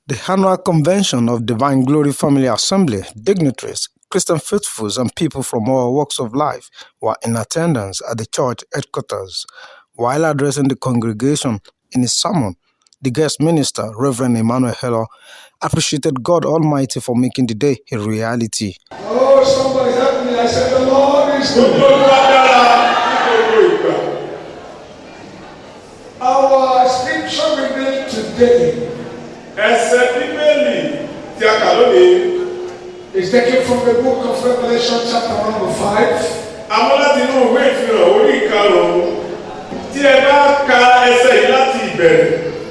The annual convention of Divine Glory Family Assembly dignitaries, Christian faithfuls, and people from all walks of life were in attendance at the church headquarters. While addressing the congregation in his sermon, the guest minister, Reverend Emmanuel Hello, appreciated God Almighty for making the day a reality. Oh, somebody help me. I said, the Lord is good. Our scripture reading today is taken from the book of Revelation, chapter number 5.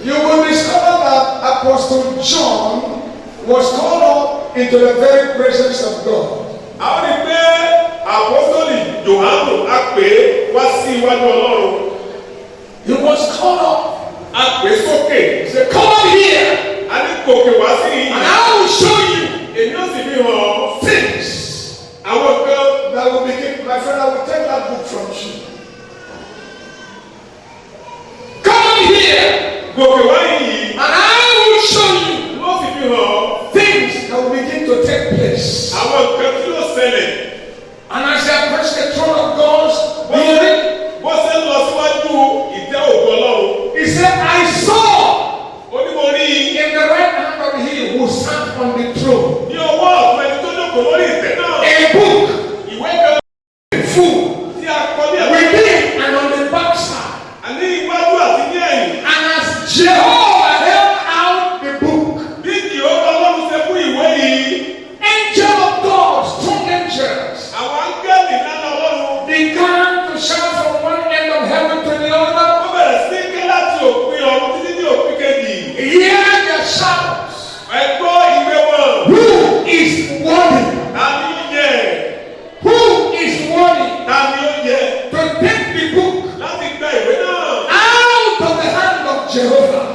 You will discover that Apostle John was called up into the very presence of God. He was called up. He said, come up here. And I will show you things that will begin. My friend, I will take that book from you. Come up here. And I will show you things that will begin to take place. And as I approach the throne of God's glory, he said, I saw in the right hand of him who sat on the throne a book full within and on the backside. And as Jehovah held out the book, angel of God, strong angels, began to shout from one end of heaven to the other. Hear their shouts. Who is worthy? Who is worthy to take the book out of the hand of Jehovah?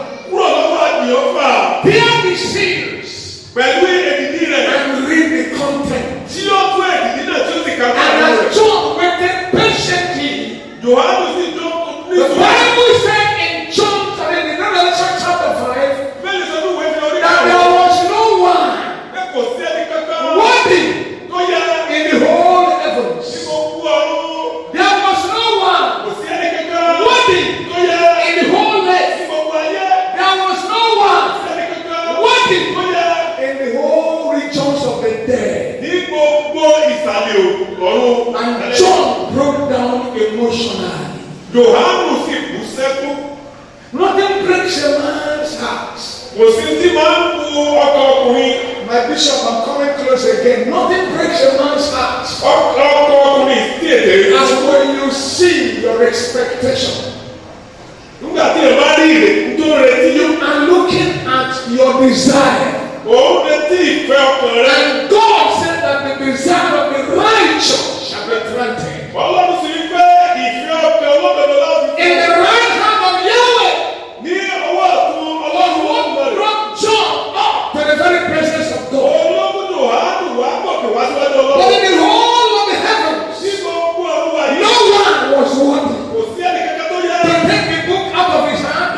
Hear the seals and read the content. And as John waited patiently, the Bible said in John, in Revelation chapter 5, that there was no one worthy in the whole heavens. There was no one worthy in the whole earth. There was no one worthy in the whole regions of the dead. And John broke down emotionally. Nothing breaks a man's heart. My bishop, I'm coming close again. Nothing breaks a man's heart as when you see your expectation. You are looking at your desire. And God said that the desire of the righteous shall be granted. In the right hand of Yahweh, what brought John up to the very presence of God. But in the whole of the heavens, no one was worthy to take the book out of his hand,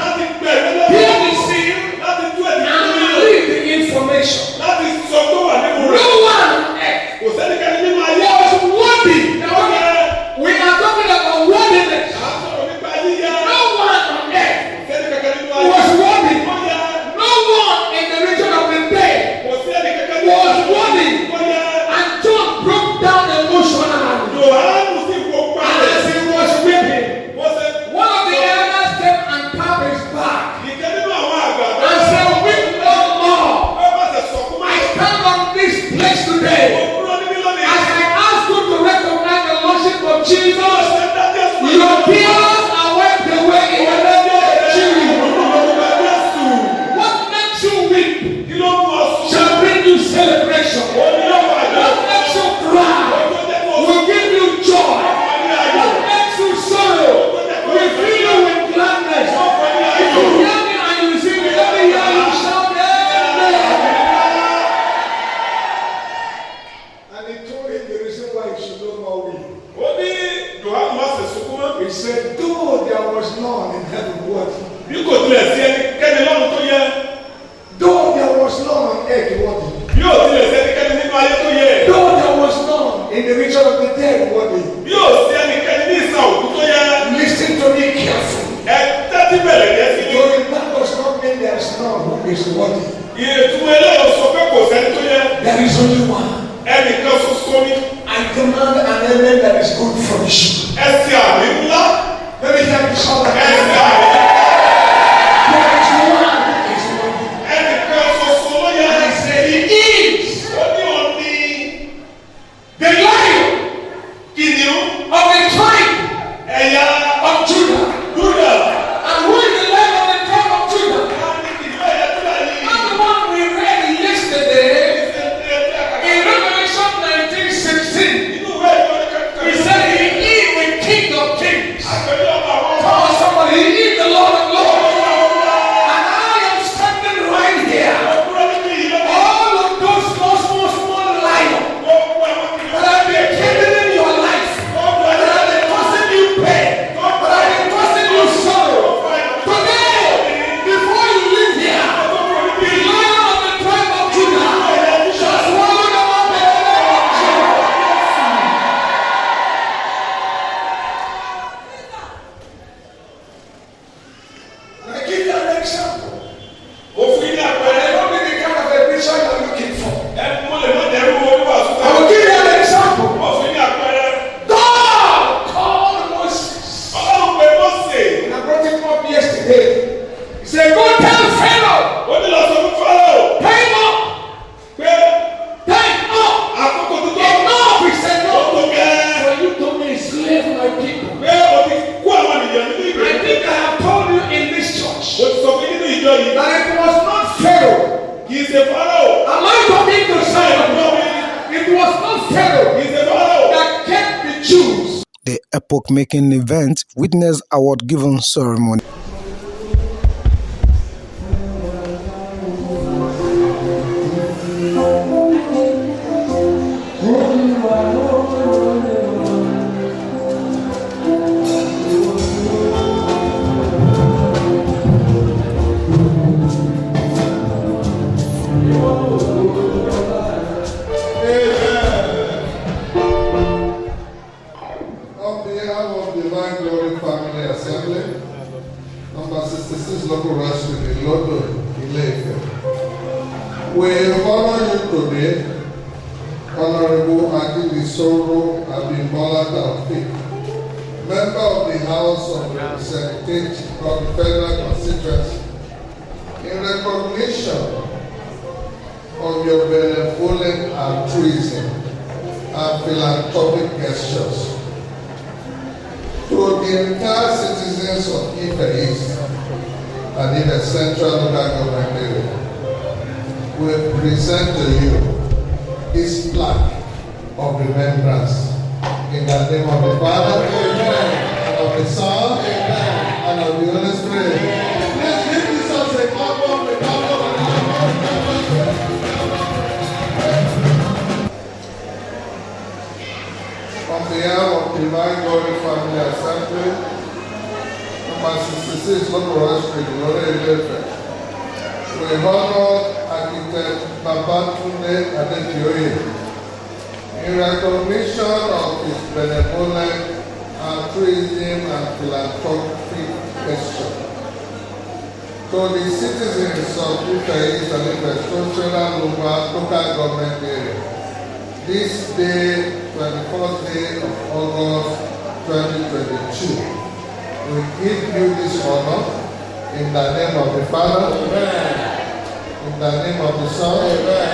hear the seal, and read the information. No one was worthy. We are talking about worthiness. No one on earth was worthy. No one in the region of the dead was worthy. And John broke down emotionally. And as he was weeping, one of the elders came and tapped his back and said, weep no more. I stand on this place today as I ask you to recognize the Lordship of Jesus. Your tears are wiped away in the name of Jesus. What makes you weep shall bring you celebration. What makes you cry will give you joy. What makes you sorrow will fill you with gladness. If you hear me and you see me, let me hear you shout amen. And he told him the reason why he should no more weep. He said, though there was none in heaven worthy, though there on earth worthy. Yóò tilẹ̀ sẹ́nikẹ́ni nínú ayé tó yẹ. Though there was none in the region of the dead worthy. Yóò sí ẹnikẹ́ni ní ìsàn òkú tó yẹ. Listen to me carefully. Ẹ tẹ́tí bẹ̀rẹ̀ yẹn sí mi. So that does not mean there is none who is worthy. Ìtumọ̀ eléyìí sọ pé kò sẹ́ni tó yẹ. There is only one. Ẹnìkan ṣoṣo ni. I demand an amen that is good for you. Ẹ ti àmì ńlá. Let me tell you something. Ẹ ti àmì. There is one who is worthy. Ẹnìkan ṣoṣo ló yẹ. I say he is Ó ní òní the lion kìnìún. of the tribe Ẹ̀yà of Judah. Júdà. And who is the lion of the tribe of Judah? Wọ́n ní kìnìún ẹ̀yà Júdà yìí. Not the one we read yesterday in Revelation 19:16. Inú ìwé ìjọ ní kẹ́kẹ́. He said he is the King of Kings. Àpèjọ ọba àwọn ọba. Tell somebody he is the Lord of Lords. And I am standing right here. Ọkùnrin ní kí ìlú. All of those small lions Gbogbo àwọn kìnìún. that have been killing your life, that have been causing you pain, that have been causing you sorrow. Today, before you leave here, the lion of the tribe of Judah shall swallow them up in the name of Jesus. I give you an example. Òfin ní But àpẹẹrẹ. I don't need the kind of a picture you're looking for. Ẹ mo lè má dẹrù owó nípa àtúntò. I will give you an example. Òfin ní àpẹẹrẹ. God called Moses. Ọlọ́run pé Mósè. And I brought him up yesterday. He said, go tell Pharaoh, Ó ní lọ sọ fún Fáráò time up, pé time up. àkókò tó tó. Enough, he said, Ó tó no. gẹ́ẹ́. For you to enslave my people. Pé o ti kó àwọn ènìyàn nínú ìgbè. I think I have told you in this church O ti sọ fún nínú ìjọ yìí. that it was not Pharaoh. Kì í ṣe Fáráò. Am I talking to somebody? It was not Pharaoh Kì í ṣe Fáráò. that kept the Jews. The epoch-making event witnessed award-giving ceremony. On behalf of Divine Glory Family Assembly, number 66 Local Rescue in London, Ile Ife. We honor you today, Honorable Adilisoro Abimbola Taofik, member of the House of Representatives of the Federal Constituency, in recognition of your benevolent altruism and philanthropic gestures. To the entire citizens of Ife East and Ife Central Local Government Area, we present to you this plaque of remembrance in the name of the Father, Amen, and of the Son, Amen, and of the Holy Spirit. Please give this as a clap of the On behalf of Divine Glory Family Assembly, number 66 Local Rescue, Nta Ile Ife, we honor Architect Babatunde Adedioye in recognition of his benevolent altruism and philanthropic gesture. To the citizens of Nta Ile Ife Central Local Government Area, this day, 21st day of August 2022, we give you this honor in the name of the Father, Amen, in the name of the Son, Amen,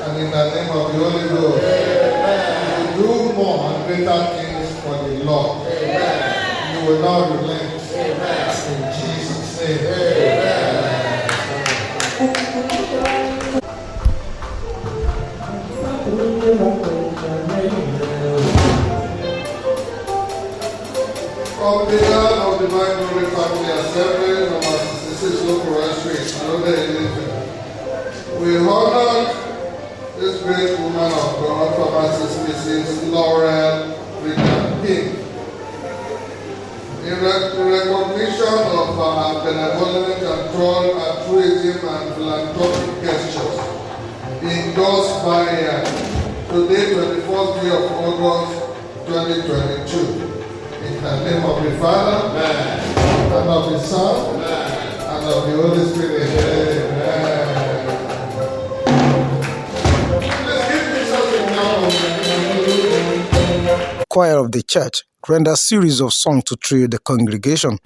and in the name of the Holy Ghost. Amen. You will do more and greater things for the Lord. Amen. You will not relent. Amen. In Jesus' name. Amen. On behalf of the Divine Glory Family Assembly, number 66 Local Rescue, Nta Ile Ife, we honor this great woman of God, Pharmacist Mrs. Laurel Richard King, in recognition of her benevolent and altruism and philanthropic gestures. in God's vineyard. Today, 24th day of August 2022. In the name of the Father, and of the Son, and of the Holy Spirit. Amen. Let's give Jesus a clap. Choir of the church render series of songs to thrill the congregation.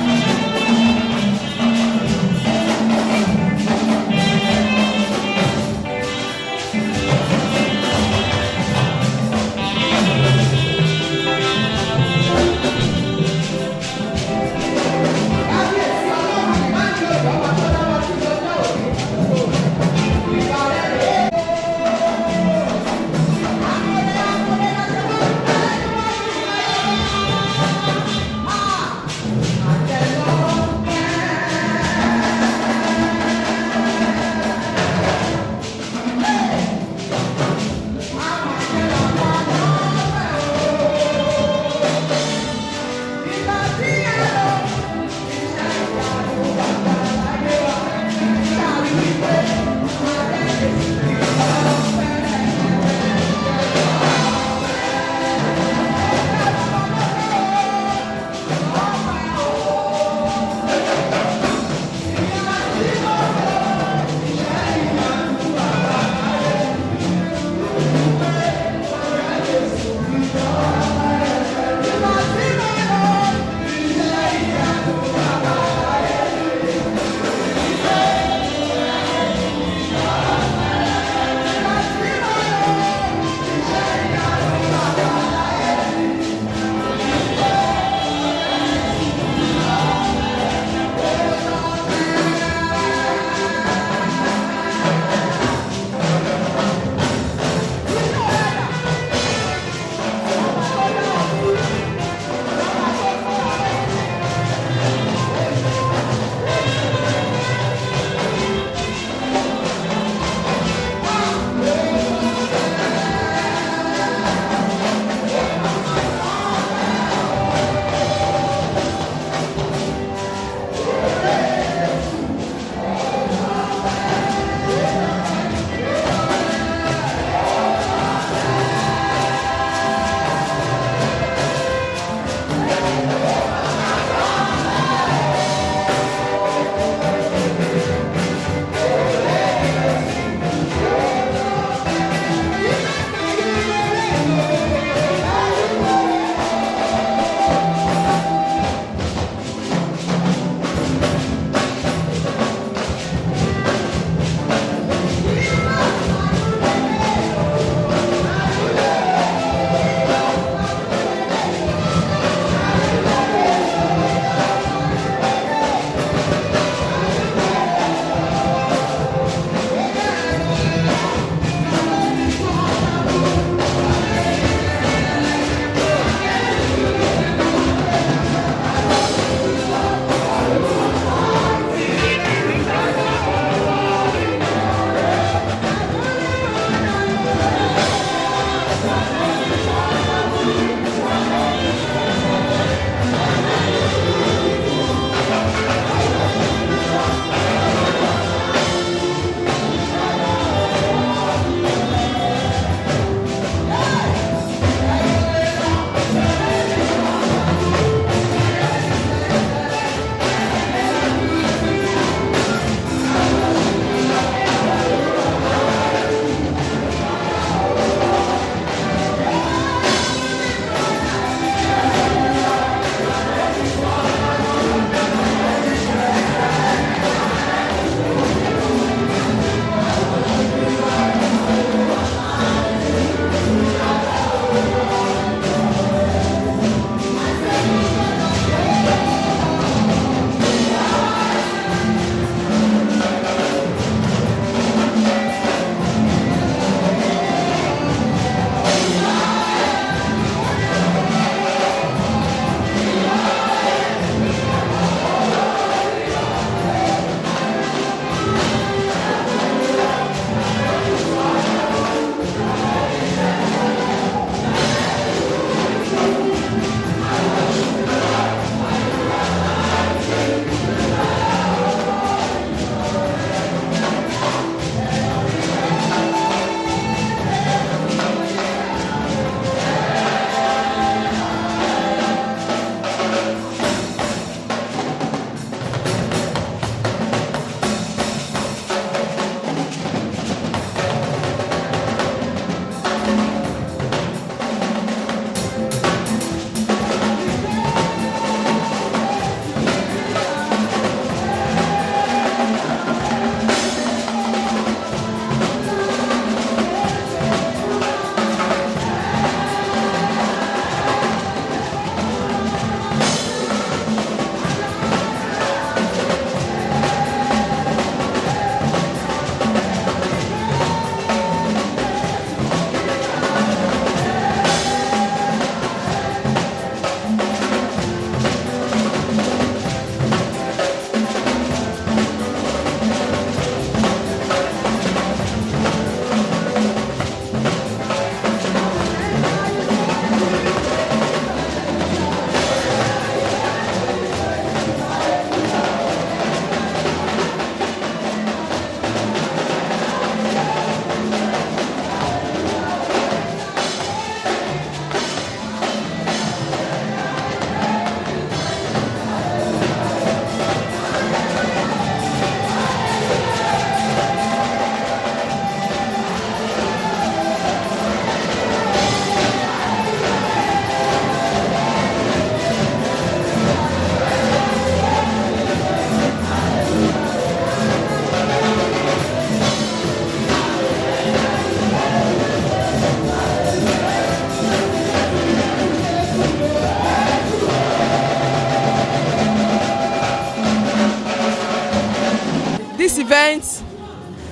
this event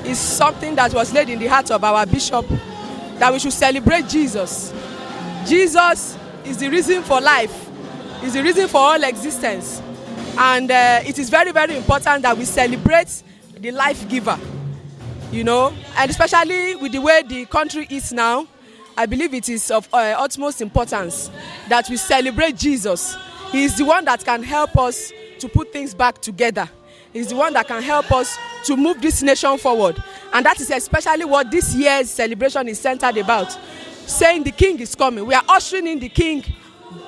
is something that was laid in the heart of our bishop, that we should celebrate Jesus. Jesus is the reason for life, is the reason for all existence. And it is very, very important that we celebrate the life giver, you know, and especially with the way the country is now, I believe it is of utmost importance that we celebrate Jesus. He is the one that can help us to put things back together. He is the one that can help us to move this nation forward. And that is especially what this year's celebration is centered about, saying the King is coming. We are ushering in the King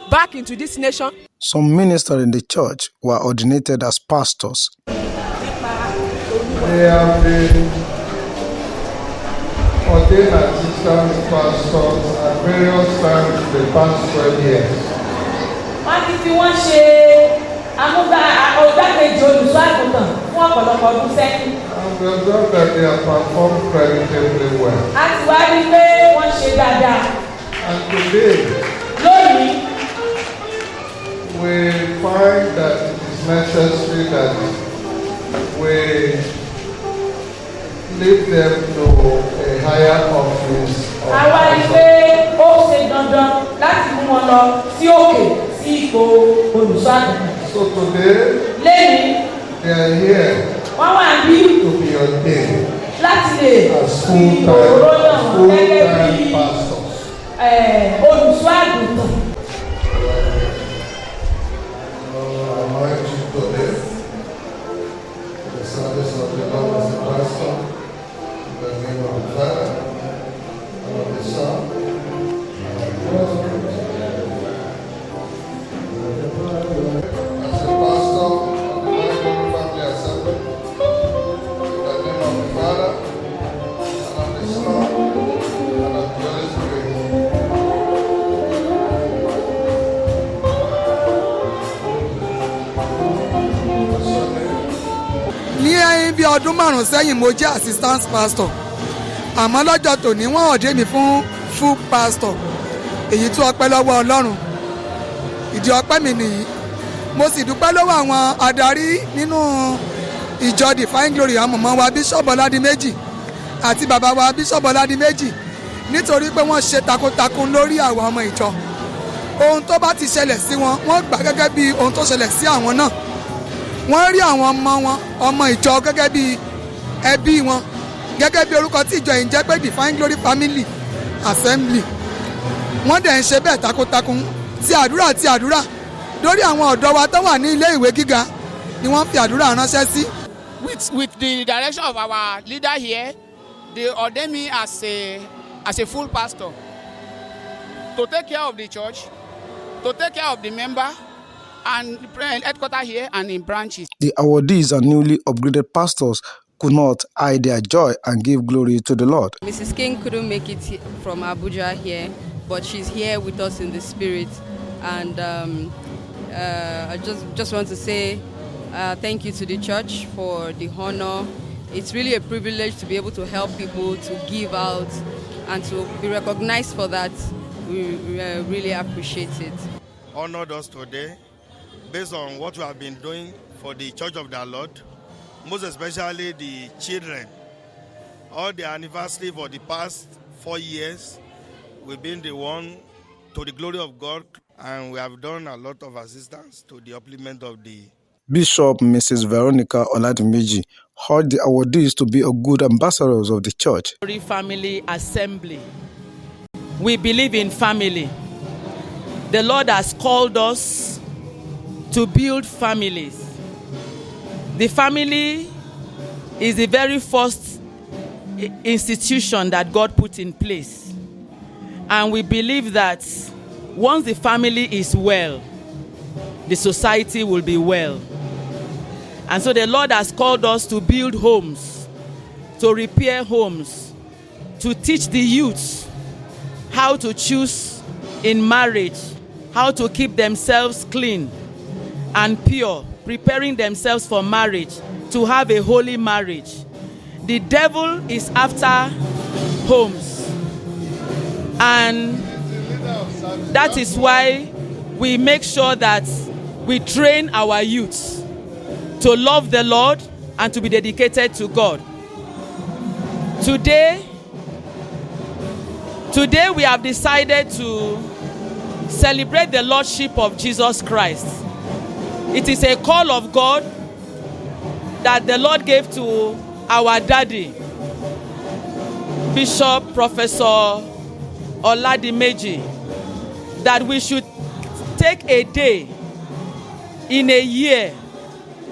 back into this nation. Some ministers in the church were ordinated as pastors. They have been ordained assistant pastors at various times in the past 12 years. Wọ́n ti fi wọ́n ṣe ọ̀gbákejì olùṣọ́ àgùntàn fún ọ̀pọ̀lọpọ̀ ọdún sẹ́yìn. And we observe that they have performed creditably well. A ti wá rí pé wọ́n ṣe dáadáa. And today, Lónìí, we find that it is necessary that we lead them to a higher office of a wá rí pé ó ṣe dandan láti mú wọn lọ sí òkè sí ipò olùṣọ́ àgùntàn. So today, Lẹ́yìn, they are here wọ́n wà bí to be ordained láti lè as fi òróró náà gẹ́gẹ́ full-time bí pastors. olùṣọ́ àgùntàn. I invite you today to the service of the Lord as a pastor, in the name of the Father, and of the Son, and of the Holy Spirit. As a pastor of the Nta Ile Ife Family Assembly, in the name of the Father, and of the Son, and of the Holy Spirit. Ní ẹ̀yìn bí ọdún márùn-ún sẹ́yìn mo jẹ́ assistant pastor, àmọ́ lọ́jọ́ tòní wọ́n ọ̀dẹ́ mi fún full pastor, èyí tó ọpẹ́ lọ́wọ́ Ọlọ́run. Ìdí ọpẹ́ mi nìyí, mo sì dúpẹ́ lọ́wọ́ àwọn adarí nínú ìjọ Divine Glory, àmọ̀mọ́ wa Bishop Ọládìméjì àti bàbá wa Bishop Ọládìméjì, nítorí pé wọ́n ṣe takuntakun lórí àwọn ọmọ ìjọ. Ohun tó bá ti ṣẹlẹ̀ sí wọn, wọ́n gbà gẹ́gẹ́ bí ohun tó ṣẹlẹ̀ sí àwọn náà. Wọ́n rí àwọn ọmọ wọn, ọmọ ìjọ gẹ́gẹ́ bí ẹbí wọn, gẹ́gẹ́ bí orúkọ tí ìjọ yìí ń jẹ́ pé Divine Glory Family Assembly. Wọ́n dẹ̀ ń ṣe bẹ́ẹ̀ takuntakun ti àdúrà lórí àwọn ọ̀dọ́ wa tó wà ní ilé ìwé gíga ni wọ́n fi àdúrà ránṣẹ́ sí. With the direction of our leader here, they ordained me as a full pastor to take care of the church, to take care of the member, and headquarters here and in branches. The awardees and newly upgraded pastors could not hide their joy and give glory to the Lord. Mrs. King couldn't make it from Abuja here, but she's here with us in the spirit. And I just want to say thank you to the church for the honor. It's really a privilege to be able to help people, to give out, and to be recognized for that. We really appreciate it. Honored us today based on what we have been doing for the Church of the Lord, most especially the children. All the anniversary for the past 4 years, we've been the one to the glory of God, and we have done a lot of assistance to the upliftment of the Bishop Mrs. Veronica Oladimeji urged the awardees to be a good ambassadors of the church. Family Assembly. We believe in family. The Lord has called us to build families. The family is the very first institution that God put in place. And we believe that once the family is well, the society will be well. And so the Lord has called us to build homes, to repair homes, to teach the youth how to choose in marriage, how to keep themselves clean and pure, preparing themselves for marriage, to have a holy marriage. The devil is after homes. And that is why we make sure that we train our youths to love the Lord, and to be dedicated to God. Today we have decided to celebrate the Lordship of Jesus Christ. It is a call of God that the Lord gave to our daddy, Bishop Professor Oladimeji, that we should take a day in a year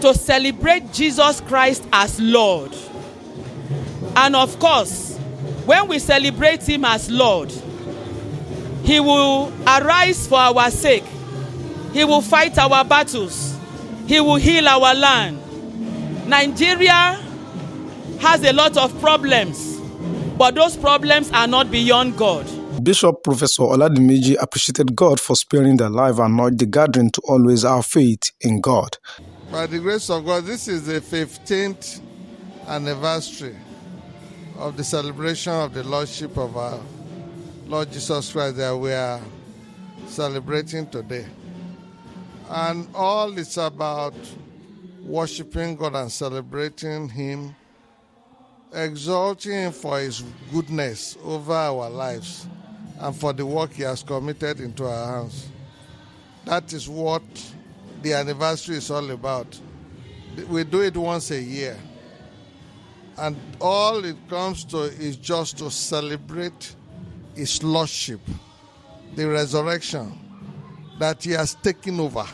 to celebrate Jesus Christ as Lord. And of course, when we celebrate him as Lord, he will arise for our sake. He will fight our battles. He will heal our land. Nigeria has a lot of problems, but those problems are not beyond God. Bishop Professor Oladimeji appreciated God for sparing their life and urged the gathering to always have faith in God. By the grace of God, this is the 15th anniversary of the celebration of the Lordship of our Lord Jesus Christ that we are celebrating today. And all it's about worshiping God and celebrating him, exalting him for his goodness over our lives and for the work he has committed into our hands. That is what the anniversary is all about. We do it once a year. And all it comes to is just to celebrate his Lordship, the resurrection, that he has taken over,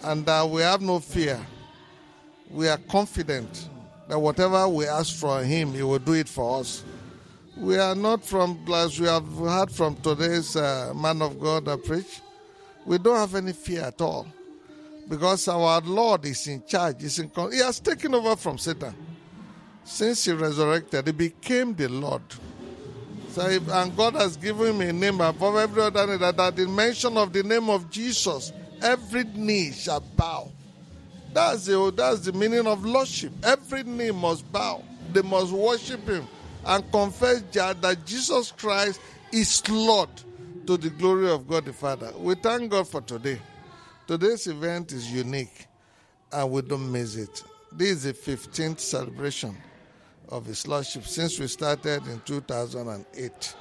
and that we have no fear. We are confident that whatever we ask from him, he will do it for us. We are not from, as we have heard from today's man of God that preached, we don't have any fear at all, because our Lord is in charge. He has taken over from Satan. Since he resurrected, he became the Lord. And God has given him a name above every other name, that at the mention of the name of Jesus, every knee shall bow. That's the meaning of Lordship. Every knee must bow. They must worship him and confess that Jesus Christ is Lord, to the glory of God the Father. We thank God for today. Today's event is unique, and we don't miss it. This is the 15th celebration of his Lordship since we started in 2008.